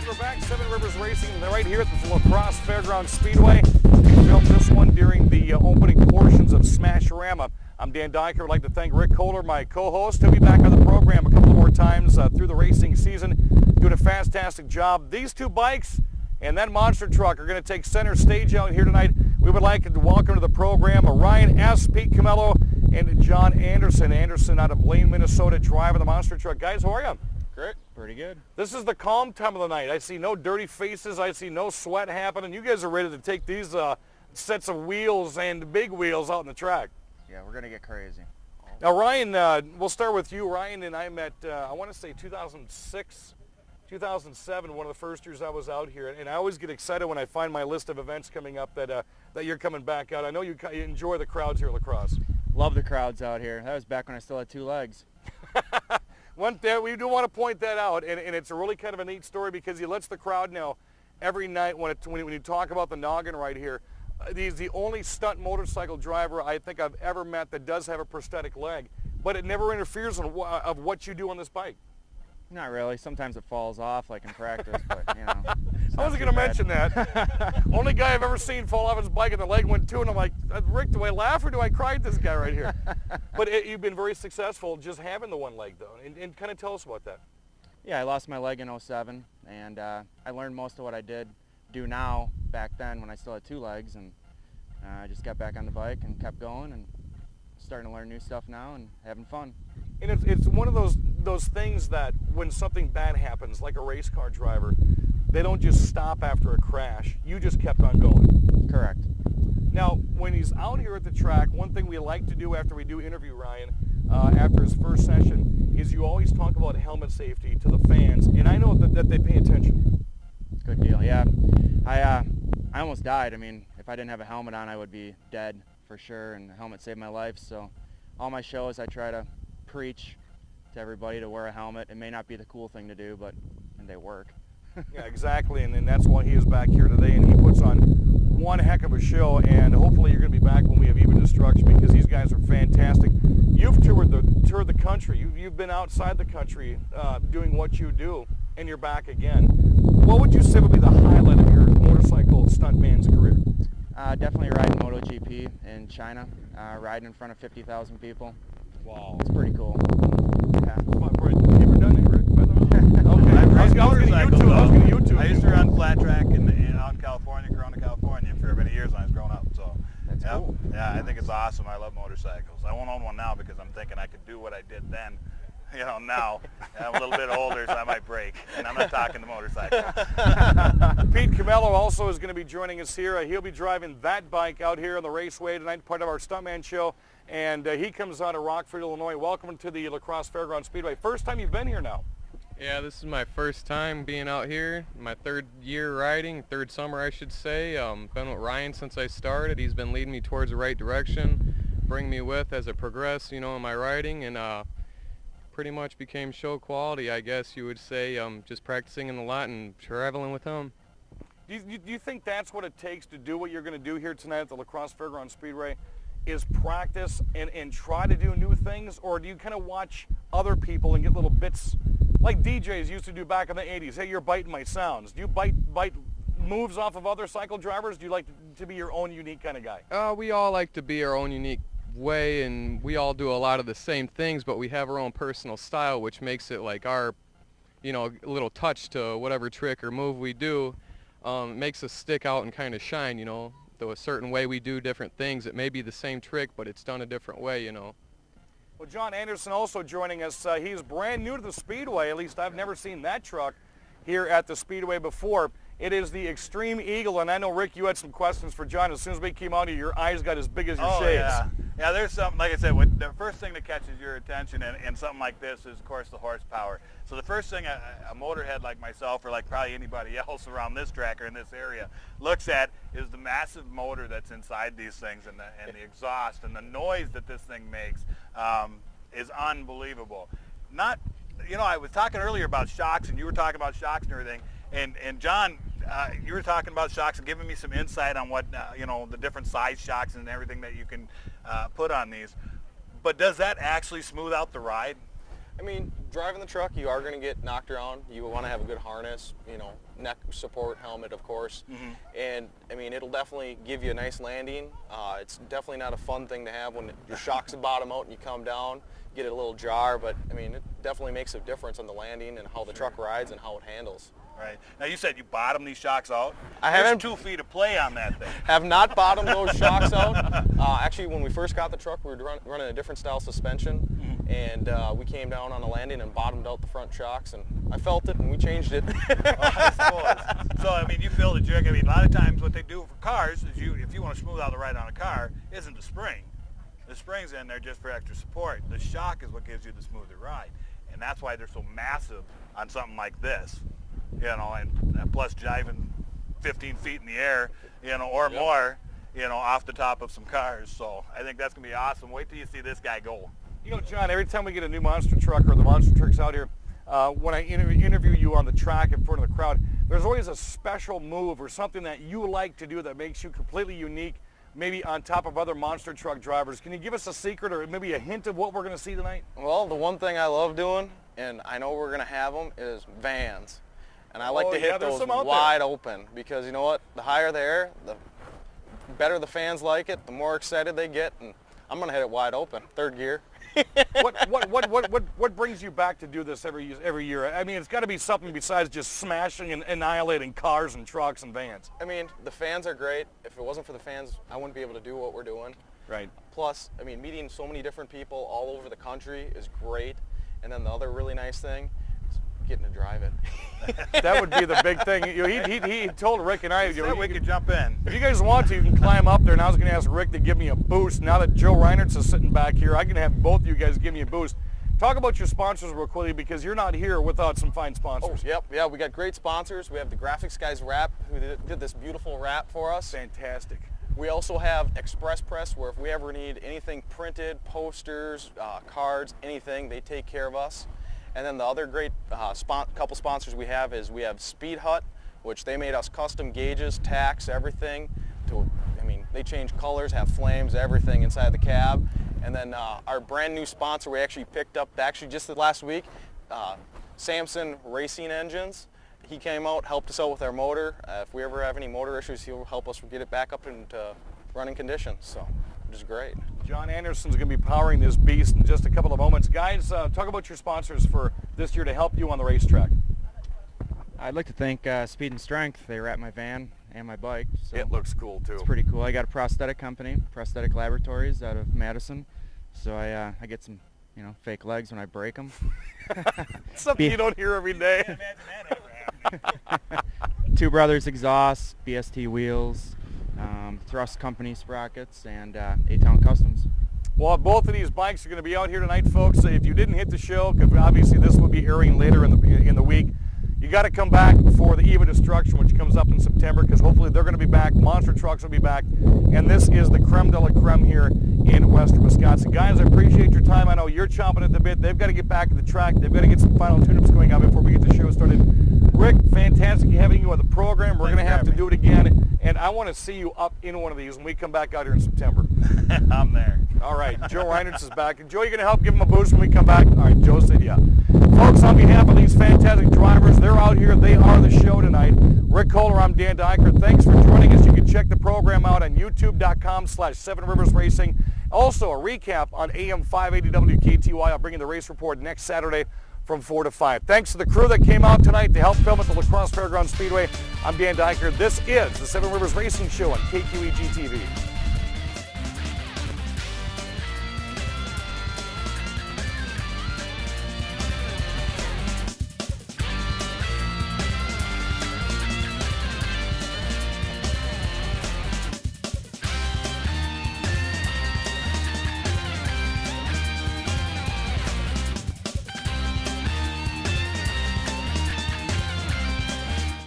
We're back, Seven Rivers Racing, right here at the Crosse Fairground Speedway. We filmed this one during the opening portions of Smash-o-Rama. I'm Dan Dyker. I'd like to thank Rick Koller, my co-host. He'll be back on the program a couple more times through the racing season, doing a fantastic job. These two bikes and that monster truck are going to take center stage out here tonight. We would like to welcome to the program Ryan S., Pete Chamello, and Jon Anderson. Anderson out of Blaine, Minnesota, driving the monster truck. Guys, how are you? Great. Pretty good. This is the calm time of the night. I see no dirty faces. I see no sweat happening. You guys are ready to take these sets of wheels and big wheels out on the track. Yeah, we're going to get crazy. Now, Ryan, we'll start with you. Ryan and I met, I want to say 2006, 2007, one of the first years I was out here. And I always get excited when I find my list of events coming up that you're coming back out. I know you enjoy the crowds here at La Crosse. Love the crowds out here. That was back when I still had two legs. We do want to point that out, and it's a really kind of a neat story because he lets the crowd know every night when you talk about the noggin right here. He's the only stunt motorcycle driver I think I've ever met that does have a prosthetic leg, but it never interferes of what you do on this bike. Not really. Sometimes it falls off, like in practice, but you know. I wasn't going to mention that. Only guy I've ever seen fall off his bike and the leg went too, and I'm like, Rick, do I laugh or do I cry at this guy right here? But you've been very successful just having the one leg, though, and kind of tell us about that. Yeah, I lost my leg in '07, and I learned most of what I do now back then when I still had two legs, and I just got back on the bike and kept going and starting to learn new stuff now and having fun. And it's one of those things that when something bad happens, like a race car driver, they don't just stop after a crash. You just kept on going. Correct. Now, when he's out here at the track, one thing we like to do after we do interview Ryan, after his first session, is you always talk about helmet safety to the fans, and I know that they pay attention. Good deal, yeah. I almost died. I mean, if I didn't have a helmet on, I would be dead for sure, and the helmet saved my life. So all my shows, I try to preach to everybody to wear a helmet. It may not be the cool thing to do, but they work. Yeah, exactly, and that's why he is back here today, and he puts on one heck of a show, and hopefully you're going to be back when we have even destruction because these guys are fantastic. You've toured the country. You've been outside the country doing what you do, and you're back again. What would you say would be the highlight of your motorcycle stuntman's career? Definitely riding MotoGP in China, riding in front of 50,000 people. Wow. It's pretty cool. Yeah. You ever done it, Rick, by the way? Okay. I was going to YouTube. I used to run flat track out in California, Corona, California for many years when I was growing up. So that's cool. Yeah, I think it's awesome. I love motorcycles. I won't own one now because I'm thinking I could do what I did then. You know, now I'm a little bit older, so I might break. And I'm not talking the motorcycle. Pete Chamello also is going to be joining us here. He'll be driving that bike out here on the raceway tonight, part of our Stuntman show. And he comes out of Rockford, Illinois. Welcome to the La Crosse Fairground Speedway. First time you've been here now. Yeah, this is my first time being out here. My third year riding, third summer I should say. Been with Ryan since I started. He's been leading me towards the right direction, bring me with as I progress, you know, in my riding, and pretty much became show quality, I guess you would say, just practicing in the lot and traveling with him. Do you think that's what it takes to do what you're going to do here tonight at the La Crosse Fairground Speedway, is practice and try to do new things? Or do you kind of watch other people and get little bits, like DJs used to do back in the 80s? Hey, you're biting my sounds. Do you bite moves off of other cycle drivers? Do you like to be your own unique kind of guy? We all like to be our own unique way, and we all do a lot of the same things, but we have our own personal style, which makes it like our, you know, little touch to whatever trick or move we do. Makes us stick out and kind of shine, you know. Though a certain way we do different things, it may be the same trick, but it's done a different way, you know. Well, Jon Anderson also joining us. He's brand new to the Speedway. At least I've never seen that truck here at the Speedway before. It is the Xtreme Eagle, and I know, Rick, you had some questions for Jon. As soon as we came out here, your eyes got as big as your shades. Yeah. Yeah, there's something, like I said, the first thing that catches your attention in something like this is, of course, the horsepower. So the first thing a motorhead like myself, or like probably anybody else around this track or in this area, looks at is the massive motor that's inside these things, and the exhaust and the noise that this thing makes is unbelievable. You know, I was talking earlier about shocks, and you were talking about shocks and everything, and Jon, you were talking about shocks and giving me some insight on what, you know, the different size shocks and everything that you can put on these. But does that actually smooth out the ride? I mean, driving the truck, you are going to get knocked around. You want to have a good harness, you know, neck support, helmet, of course. And, I mean, it'll definitely give you a nice landing. It's definitely not a fun thing to have when your shocks bottom out and you come down. You get a little jar, but, I mean, it definitely makes a difference on the landing and how the truck rides and how it handles. Right. Now, you said you bottom these shocks out. I There's haven't 2 feet of play on that thing. Have not bottomed those shocks out. Actually, when we first got the truck, we were running a different style suspension, and we came down on a landing and bottomed out the front shocks, and I felt it, and we changed it. I suppose. So, I mean, you feel the jerk. I mean, a lot of times what they do for cars is if you want to smooth out the ride on a car, isn't the spring. The spring's in there just for extra support. The shock is what gives you the smoother ride, and that's why they're so massive on something like this. You know, and plus jiving 15 feet in the air, you know, or more, you know, off the top of some cars. So I think that's going to be awesome. Wait till you see this guy go. You know, John, every time we get a new monster truck or the monster trucks out here, when I interview you on the track in front of the crowd, there's always a special move or something that you like to do that makes you completely unique, maybe on top of other monster truck drivers. Can you give us a secret or maybe a hint of what we're going to see tonight? Well, the one thing I love doing, and I know we're going to have them, is vans. And I like to hit those wide open because, you know what, the higher the air, the better the fans like it, the more excited they get, and I'm going to hit it wide open, third gear. What brings you back to do this every year? I mean, it's got to be something besides just smashing and annihilating cars and trucks and vans. I mean, the fans are great. If it wasn't for the fans, I wouldn't be able to do what we're doing. Right. Plus, I mean, meeting so many different people all over the country is great. And then the other really nice thing, getting to drive it. That would be the big thing. You know, he told Rick and I, you know, we could jump in. If you guys want to, you can climb up there. And I was going to ask Rick to give me a boost. Now that Joe Reinertz is sitting back here, I can have both of you guys give me a boost. Talk about your sponsors real quickly because you're not here without some fine sponsors. Oh, yep, yeah, we got great sponsors. We have the Graphics Guys Wrap, who did this beautiful wrap for us. Fantastic. We also have Express Press, where if we ever need anything printed, posters, cards, anything, they take care of us. And then the other great couple sponsors we have is we have Speed Hut, which they made us custom gauges, tacks, everything. I mean, they change colors, have flames, everything inside the cab. And then our brand new sponsor we actually picked up, actually just last week, Samson Racing Engines. He came out, helped us out with our motor. If we ever have any motor issues, he'll help us get it back up into running condition. So, which is great. Jon Anderson's going to be powering this beast in just a couple of moments. Guys, talk about your sponsors for this year to help you on the racetrack. I'd like to thank Speed and Strength. They wrap my van and my bike. So it looks cool too. It's pretty cool. I got a prosthetic company, Prosthetic Laboratories, out of Madison. So I get some, you know, fake legs when I break them. Something you don't hear every day. Two Brothers exhaust, BST wheels, Thrust Company sprockets, and A-Town Customs. Well, both of these bikes are going to be out here tonight, folks. If you didn't hit the show, because obviously this will be airing later in the week, you got to come back for the Eve of Destruction, which comes up in September, because hopefully they're going to be back. Monster Trucks will be back, and this is the creme de la creme here in Western Wisconsin. Guys, I appreciate your time. I know you're chomping at the bit. They've got to get back to the track. They've got to get some final tune-ups going on before we get the show started. Rick, fantastic having you on the program. We're going to have to do it again, and I want to see you up in one of these when we come back out here in September. I'm there. All right, Joe Reinertz is back. And Joe, you going to help give him a boost when we come back? All right, Joe said yeah. Folks, on behalf of these fantastic drivers, they're out here. They are the show tonight. Rick Koller, I'm Dan Dyker. Thanks for joining us. You can check the program out on youtube.com/7riversracing. Also, a recap on AM 580 WKTY. I'll bring you the race report next Saturday from 4 to 5. Thanks to the crew that came out tonight to help film at the La Crosse Fairgrounds Speedway. I'm Dan Dyker. This is the Seven Rivers Racing Show on KQEG TV.